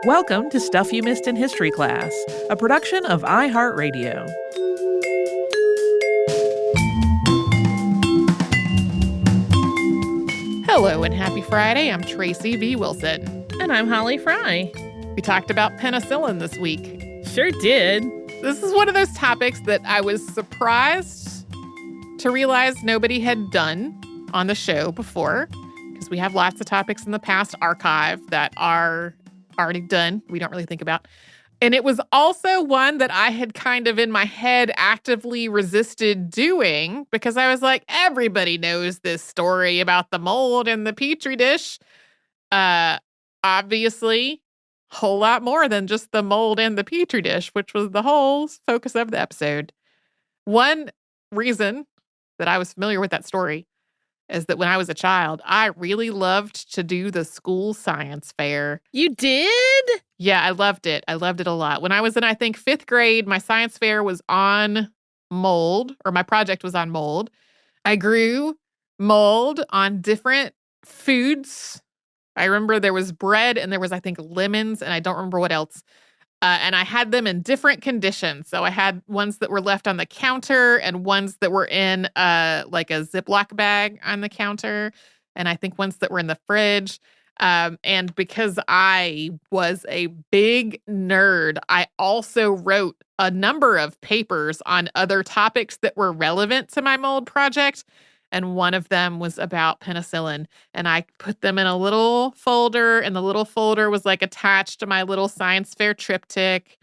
Welcome to Stuff You Missed in History Class, a production of iHeartRadio. Hello and happy Friday. I'm Tracy V. Wilson. And I'm Holly Fry. We talked about penicillin this week. Sure did. This is one of those topics that I was surprised to realize nobody had done on the show before, because we have lots of topics in the past archive that are already done. We don't really think about. And it was also one that I had kind of in my head actively resisted doing because I was like, everybody knows this story about the mold in the Petri dish. Obviously, a whole lot more than just the mold in the Petri dish, which was the whole focus of the episode. One reason that I was familiar with that story is that when I was a child, I really loved to do the school science fair. You did? Yeah, I loved it. I loved it a lot. When I was in, I think, 5th grade, my science fair was on mold, or my project was on mold. I grew mold on different foods. I remember there was bread and there was, I think, lemons, and I don't remember what else. And I had them in different conditions. So I had ones that were left on the counter and ones that were in like a Ziploc bag on the counter. And I think ones that were in the fridge. And because I was a big nerd, I also wrote a number of papers on other topics that were relevant to my mold project. And one of them was about penicillin. And I put them in a little folder, and the little folder was like attached to my little science fair triptych.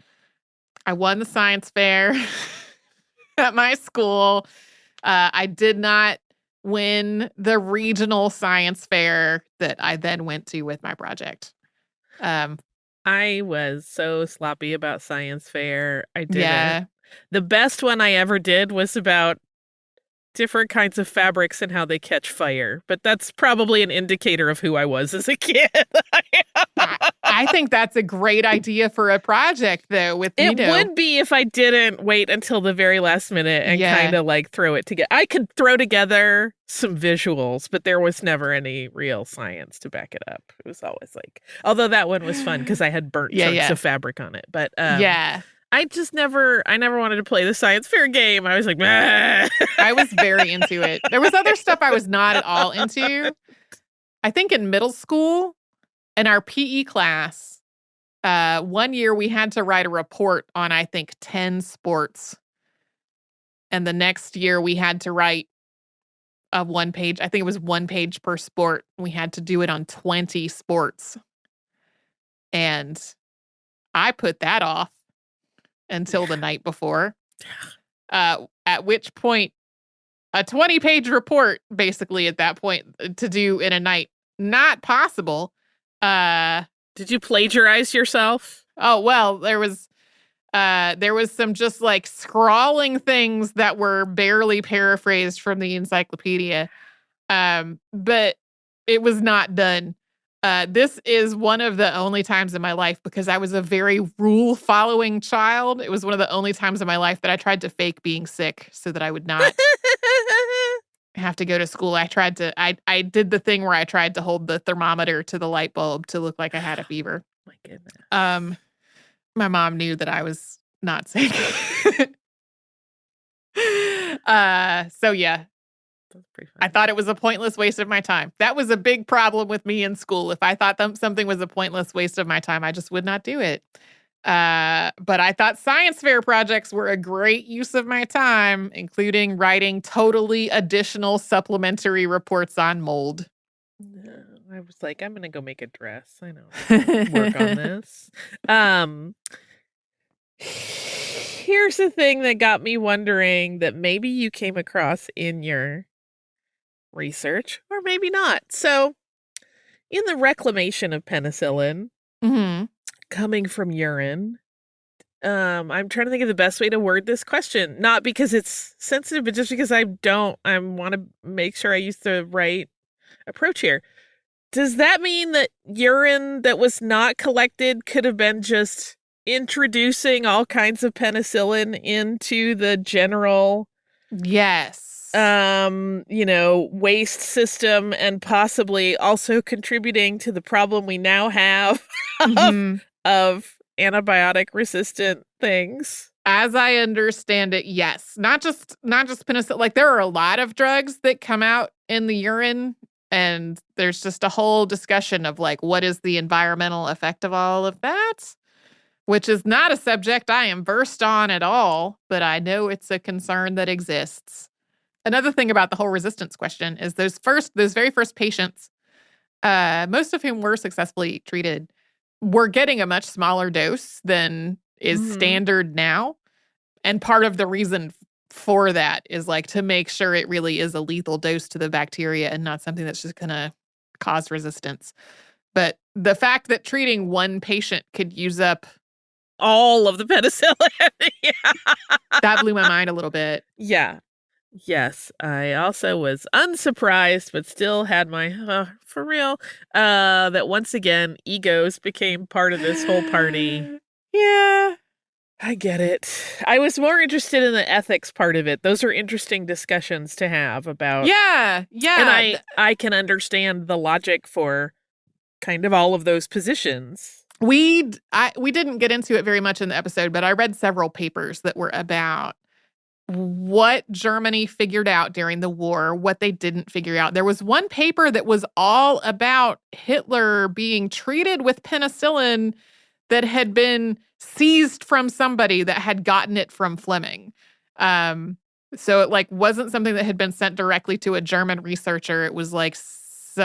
I won the science fair at my school. I did not win the regional science fair that I then went to with my project. I was so sloppy about science fair. I did Yeah. The best one I ever did was about different kinds of fabrics and how they catch fire. But that's probably an indicator of who I was as a kid. I think that's a great idea for a project, though. It would be if I didn't wait until the very last minute and kind of like throw it together. I could throw together some visuals, but there was never any real science to back it up. It was always like, although that one was fun because I had burnt chunks of fabric on it. But I never wanted to play the science fair game. I was like, bah. I was very into it. There was other stuff I was not at all into. I think in middle school, in our PE class, one year we had to write a report on, I think, 10 sports. And the next year we had to write a 1 page. I think it was 1 page per sport. We had to do it on 20 sports. And I put that off until the night before, at which point a 20-page report, basically at that point, to do in a night, not possible. Did you plagiarize yourself? Oh, well, there was some just like scrawling things that were barely paraphrased from the encyclopedia. But it was not done. This is one of the only times in my life, because I was a very rule-following child. It was one of the only times in my life that I tried to fake being sick so that I would not have to go to school. I did the thing where I tried to hold the thermometer to the light bulb to look like I had a fever. My goodness. My mom knew that I was not sick. So yeah. I thought it was a pointless waste of my time. That was a big problem with me in school. If I thought something was a pointless waste of my time, I just would not do it. But I thought science fair projects were a great use of my time, including writing totally additional supplementary reports on mold. I was like, I'm going to go make a dress. I know. Work on this. Here's the thing that got me wondering that maybe you came across in your research, or maybe not. So, in the reclamation of penicillin, coming from urine, I'm trying to think of the best way to word this question. Not because it's sensitive, but just because I want to make sure I use the right approach here. Does that mean that urine that was not collected could have been just introducing all kinds of penicillin into the general waste system, and possibly also contributing to the problem we now have of antibiotic resistant things? As I understand it, yes. Not just penicillin. Like, there are a lot of drugs that come out in the urine, and there's just a whole discussion of like, what is the environmental effect of all of that? Which is not a subject I am versed on at all, but I know it's a concern that exists. Another thing about the whole resistance question is those very first patients, most of whom were successfully treated, were getting a much smaller dose than is standard now. And part of the reason for that is like to make sure it really is a lethal dose to the bacteria and not something that's just going to cause resistance. But the fact that treating one patient could use up all of the penicillin. Yeah. That blew my mind a little bit. Yeah. Yes, I also was unsurprised, but still had my, for real, that once again, egos became part of this whole party. Yeah. I get it. I was more interested in the ethics part of it. Those are interesting discussions to have about. Yeah. And I can understand the logic for kind of all of those positions. We didn't get into it very much in the episode, but I read several papers that were about what Germany figured out during the war, what they didn't figure out. There was one paper that was all about Hitler being treated with penicillin that had been seized from somebody that had gotten it from Fleming. So it like wasn't something that had been sent directly to a German researcher. It was like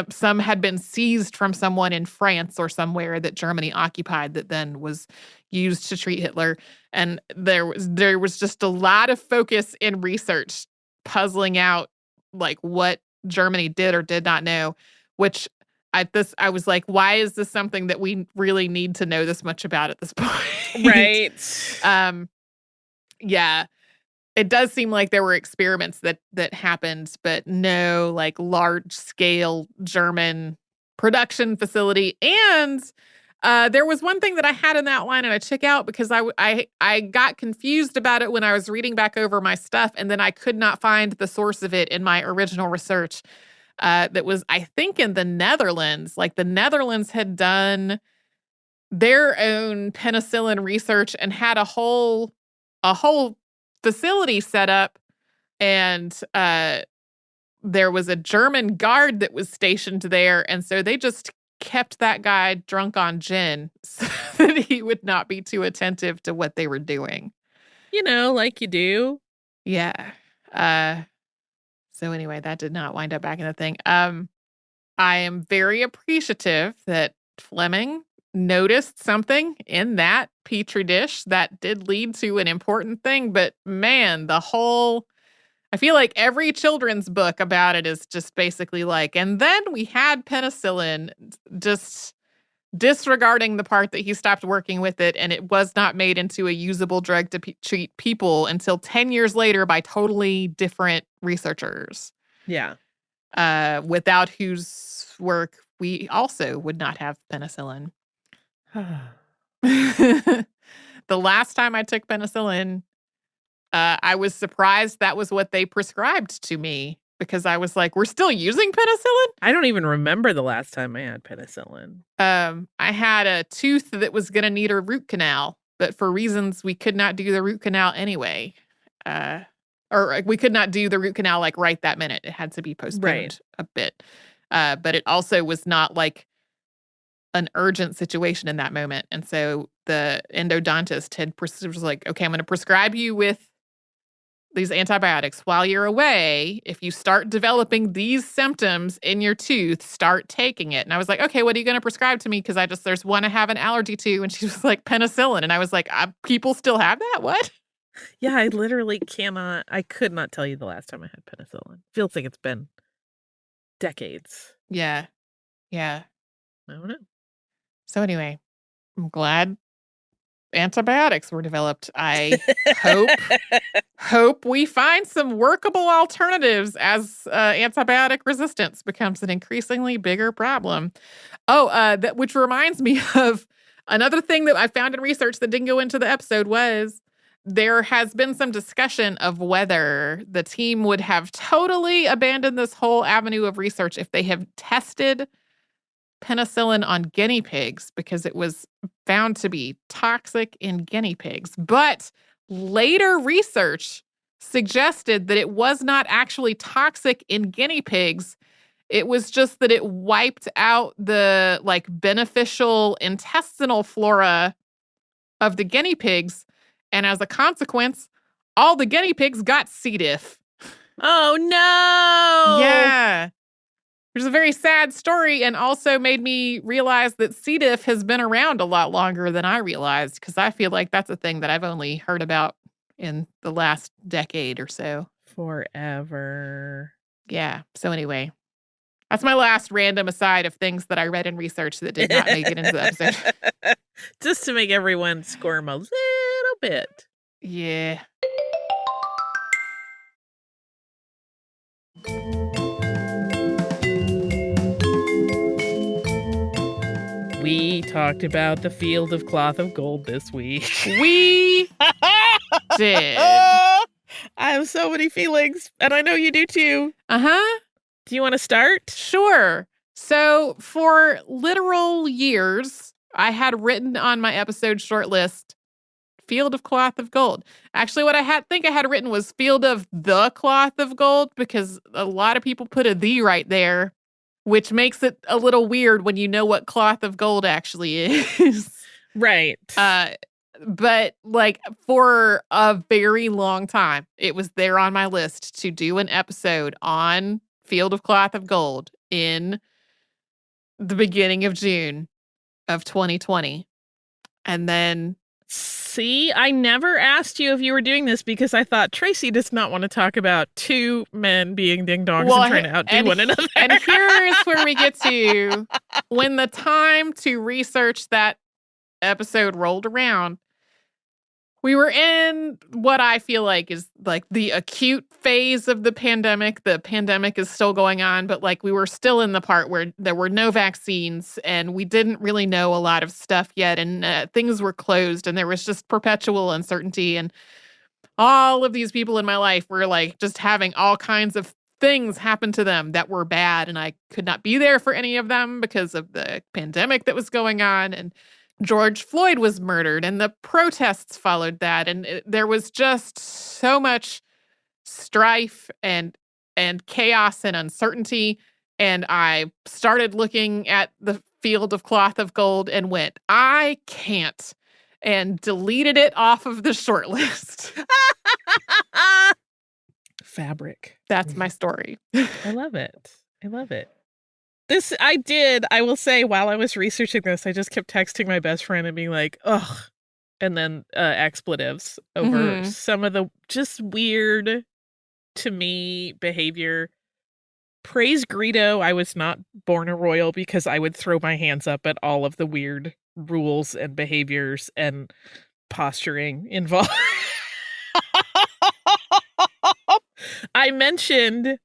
some had been seized from someone in France or somewhere that Germany occupied that then was used to treat Hitler. And there was just a lot of focus in research puzzling out like what Germany did or did not know, which I was like, why is this something that we really need to know this much about at this point? Right. Yeah. It does seem like there were experiments that happened, but no like large scale German production facility. And there was one thing that I had in that line and I took out because I got confused about it when I was reading back over my stuff, and then I could not find the source of it in my original research. That was, I think, in the Netherlands. Like the Netherlands had done their own penicillin research and had a whole facility set up, and there was a German guard that was stationed there, and so they just kept that guy drunk on gin so that he would not be too attentive to what they were doing. You know, like you do. Yeah. So anyway, that did not wind up back in the thing. I am very appreciative that Fleming noticed something in that petri dish that did lead to an important thing. But man, I feel like every children's book about it is just basically like, and then we had penicillin, just disregarding the part that he stopped working with it, and it was not made into a usable drug to treat people until 10 years later by totally different researchers. Yeah. Without whose work we also would not have penicillin. The last time I took penicillin, I was surprised that was what they prescribed to me, because I was like, we're still using penicillin? I don't even remember the last time I had penicillin. I had a tooth that was going to need a root canal, but for reasons we could not do the root canal anyway. Or we could not do the root canal like right that minute. It had to be postponed a bit. But it also was not like an urgent situation in that moment. And so the endodontist was like, okay, I'm going to prescribe you with these antibiotics while you're away. If you start developing these symptoms in your tooth, start taking it. And I was like, okay, what are you going to prescribe to me? Because there's one I have an allergy to. And she was like, penicillin. And I was like, people still have that? What? Yeah, I literally I could not tell you the last time I had penicillin. Feels like it's been decades. Yeah. I don't know. So anyway, I'm glad antibiotics were developed. I hope we find some workable alternatives as antibiotic resistance becomes an increasingly bigger problem. Which reminds me of another thing that I found in research that didn't go into the episode was there has been some discussion of whether the team would have totally abandoned this whole avenue of research if they have tested penicillin on guinea pigs because it was found to be toxic in guinea pigs. But later research suggested that it was not actually toxic in guinea pigs. It was just that it wiped out the beneficial intestinal flora of the guinea pigs. And as a consequence, all the guinea pigs got Cdiff. Oh, no. Yeah. Which is a very sad story and also made me realize that Cdiff has been around a lot longer than I realized because I feel like that's a thing that I've only heard about in the last decade or so. Forever. Yeah. So anyway, that's my last random aside of things that I read in research that did not make it into the episode. Just to make everyone squirm a little bit. Yeah. We talked about the field of cloth of gold this week. We did. I have so many feelings, and I know you do too. Uh-huh. Do you want to start? Sure. So for literal years, I had written on my episode short list, Field of Cloth of Gold. Actually, what I think I had written was Field of the Cloth of Gold because a lot of people put a "the" right there, which makes it a little weird when you know what cloth of gold actually is. Right. But for a very long time, it was there on my list to do an episode on Field of Cloth of Gold in the beginning of June of 2020. And then... See, I never asked you if you were doing this because I thought Tracy does not want to talk about two men being ding-dongs and trying to outdo one another. And here's where we get to when the time to research that episode rolled around. We were in what I feel like is the acute phase of the pandemic. The pandemic is still going on, but we were still in the part where there were no vaccines and we didn't really know a lot of stuff yet. And things were closed and there was just perpetual uncertainty. And all of these people in my life were just having all kinds of things happen to them that were bad. And I could not be there for any of them because of the pandemic that was going on. And George Floyd was murdered and the protests followed that. And there was just so much strife and chaos and uncertainty. And I started looking at the Field of Cloth of Gold and went, I can't, and deleted it off of the short list. Fabric. That's my story. I love it. I love it. I will say, while I was researching this, I just kept texting my best friend and being like, ugh, and then expletives over some of the just weird, to me, behavior. Praise Greedo, I was not born a royal because I would throw my hands up at all of the weird rules and behaviors and posturing involved. I mentioned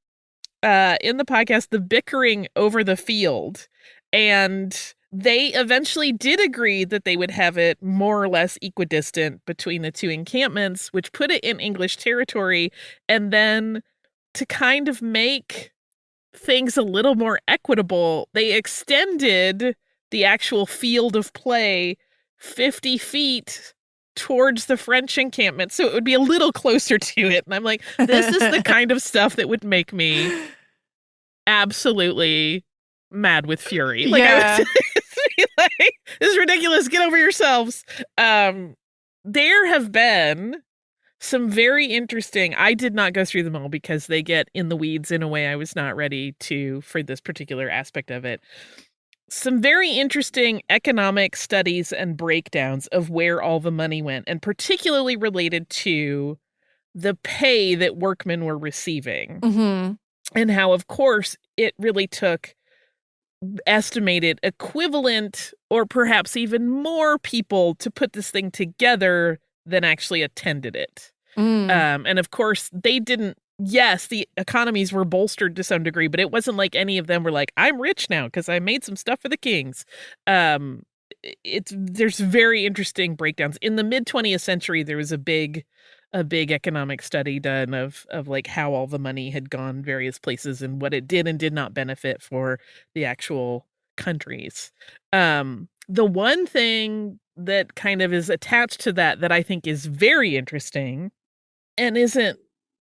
in the podcast the bickering over the field, and they eventually did agree that they would have it more or less equidistant between the two encampments, which put it in English territory. And then to kind of make things a little more equitable, they extended the actual field of play 50 feet towards the French encampment, so it would be a little closer to it. And I'm like, this is the kind of stuff that would make me absolutely mad with fury. I would be like, this is ridiculous. Get over yourselves. There have been some very interesting, I did not go through them all because they get in the weeds in a way I was not ready to for this particular aspect of it. Some very interesting economic studies and breakdowns of where all the money went, and particularly related to the pay that workmen were receiving. And how, of course, it really took estimated equivalent or perhaps even more people to put this thing together than actually attended it. And of course, they didn't. Yes, the economies were bolstered to some degree, but it wasn't like any of them were like, I'm rich now because I made some stuff for the kings. There's very interesting breakdowns. In the mid 20th century, there was a big economic study done of like how all the money had gone various places and what it did and did not benefit for the actual countries. The one thing that kind of is attached to that I think is very interesting and isn't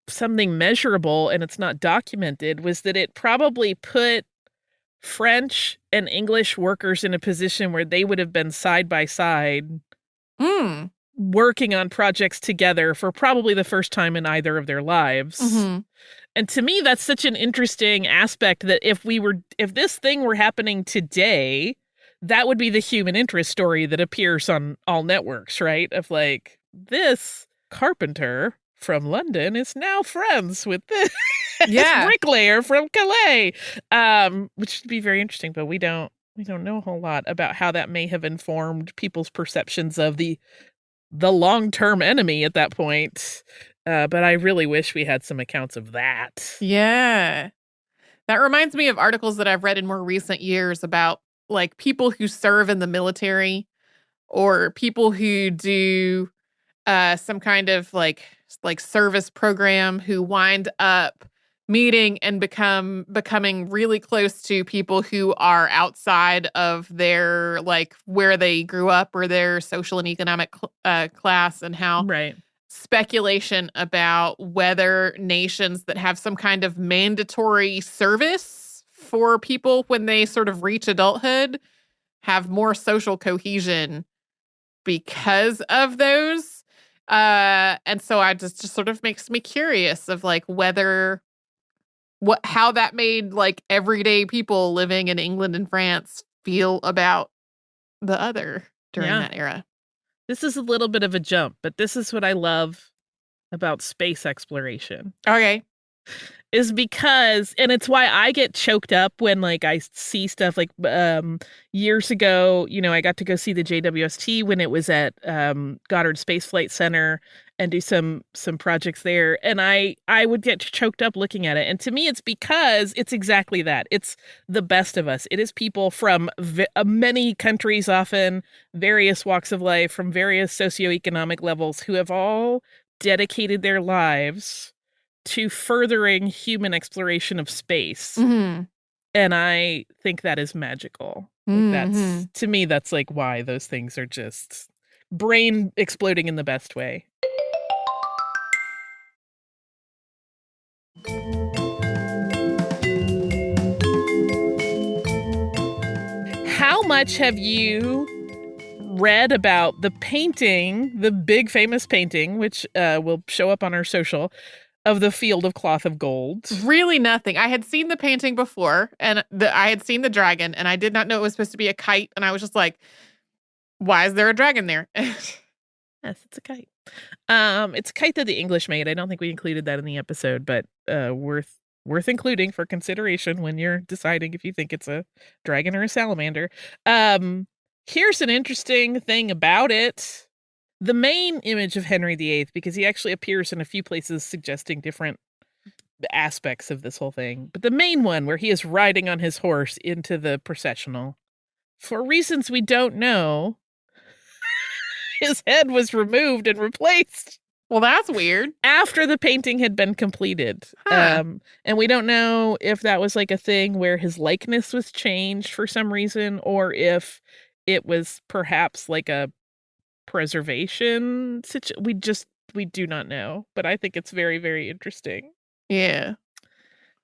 something measurable and it's not documented was that it probably put French and English workers in a position where they would have been side by side working on projects together for probably the first time in either of their lives. Mm-hmm. And to me, that's such an interesting aspect that if this thing were happening today, that would be the human interest story that appears on all networks, right? Of like, this carpenter from London is now friends with this bricklayer from Calais, which would be very interesting. But we don't know a whole lot about how that may have informed people's perceptions of the long-term enemy at that point. But I really wish we had some accounts of that. Yeah. That reminds me of articles that I've read in more recent years about like people who serve in the military or people who do some kind of like service program who wind up meeting and becoming really close to people who are outside of their like where they grew up or their social and economic class, and how speculation about whether nations that have some kind of mandatory service for people when they sort of reach adulthood have more social cohesion because of those. And so I just sort of makes me curious of like how that made like everyday people living in England and France feel about the other during that era. This is a little bit of a jump, but this is what I love about space exploration. Okay. Is because, and it's why I get choked up when like I see stuff like years ago, I got to go see the JWST when it was at Goddard Space Flight Center and do some projects there. And I would get choked up looking at it. And to me, it's because it's exactly that. It's the best of us. It is people from many countries, often various walks of life, from various socioeconomic levels, who have all dedicated their lives to furthering human exploration of space. Mm-hmm. And I think that is magical. That's, to me, that's like why those things are just brain exploding in the best way. How much have you read about the painting, the big famous painting, which will show up on our social, of the Field of Cloth of Gold? Really nothing. I had seen the painting before, and I had seen the dragon, and I did not know it was supposed to be a kite, and I was just like, why is there a dragon there? Yes, it's a kite. It's a kite that the English made. I don't think we included that in the episode, but worth including for consideration when you're deciding if you think it's a dragon or a salamander. Here's an interesting thing about it. The main image of Henry VIII, because he actually appears in a few places suggesting different aspects of this whole thing, but the main one where he is riding on his horse into the processional, for reasons we don't know, his head was removed and replaced. Well, that's weird. After the painting had been completed. Huh. And we don't know if that was like a thing where his likeness was changed for some reason, or if it was perhaps like a preservation situation. We do not know, but I think it's very, very interesting. Yeah.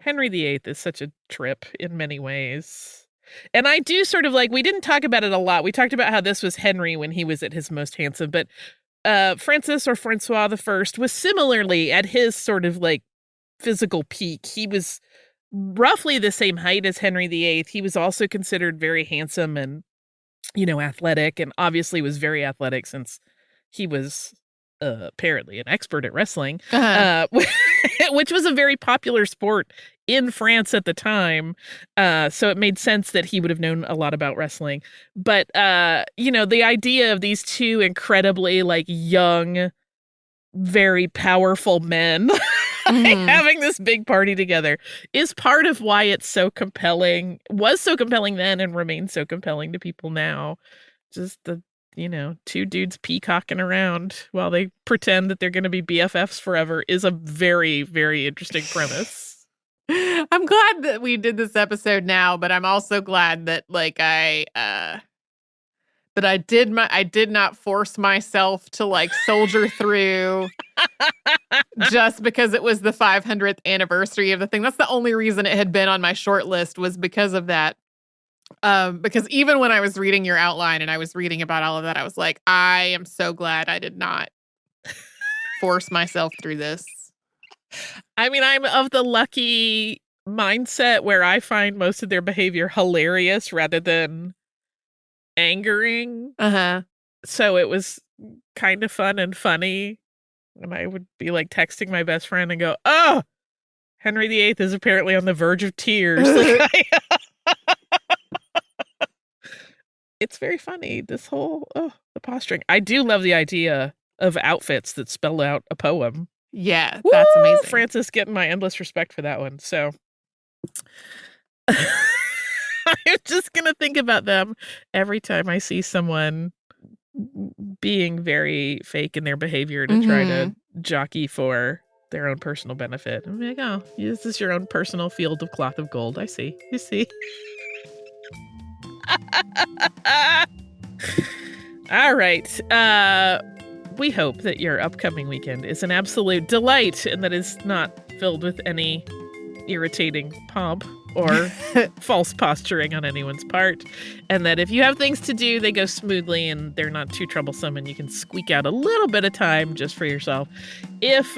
Henry VIII is such a trip in many ways. And I do sort of like, we didn't talk about it a lot. We talked about how this was Henry when he was at his most handsome, but Francis or Francois I was similarly at his sort of like physical peak. He was roughly the same height as Henry VIII. He was also considered very handsome and athletic, and obviously was very athletic since he was apparently an expert at wrestling, which was a very popular sport in France at the time. So it made sense that he would have known a lot about wrestling. But, the idea of these two incredibly like young, very powerful men having this big party together is part of why it's so compelling, was so compelling then and remains so compelling to people now. Just the, two dudes peacocking around while they pretend that they're going to be BFFs forever is a very, very interesting premise. I'm glad that we did this episode now, but I'm also glad that I did not force myself to soldier through just because it was the 500th anniversary of the thing. That's the only reason it had been on my short list, was because of that. Because even when I was reading your outline and I was reading about all of that, I was like, I am so glad I did not force myself through this. I mean, I'm of the lucky mindset where I find most of their behavior hilarious rather than angering. Uh-huh. So it was kind of fun and funny. And I would be texting my best friend and go, oh, Henry VIII is apparently on the verge of tears. It's very funny, this whole, the posturing. I do love the idea of outfits that spell out a poem. Yeah, that's amazing. Francis getting my endless respect for that one. So I'm just going to think about them every time I see someone being very fake in their behavior to try to jockey for their own personal benefit. I'm like, oh, this is your own personal field of cloth of gold. I see. You see. All right. We hope that your upcoming weekend is an absolute delight and that is not filled with any irritating pomp or false posturing on anyone's part. And that if you have things to do, they go smoothly and they're not too troublesome and you can squeak out a little bit of time just for yourself. If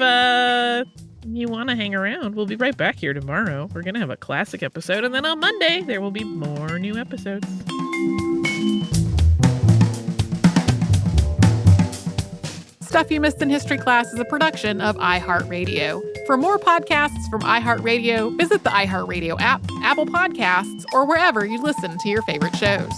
you want to hang around, we'll be right back here tomorrow. We're going to have a classic episode. And then on Monday, there will be more new episodes. Stuff You Missed in History Class is a production of iHeartRadio. For more podcasts from iHeartRadio, visit the iHeartRadio app, Apple Podcasts, or wherever you listen to your favorite shows.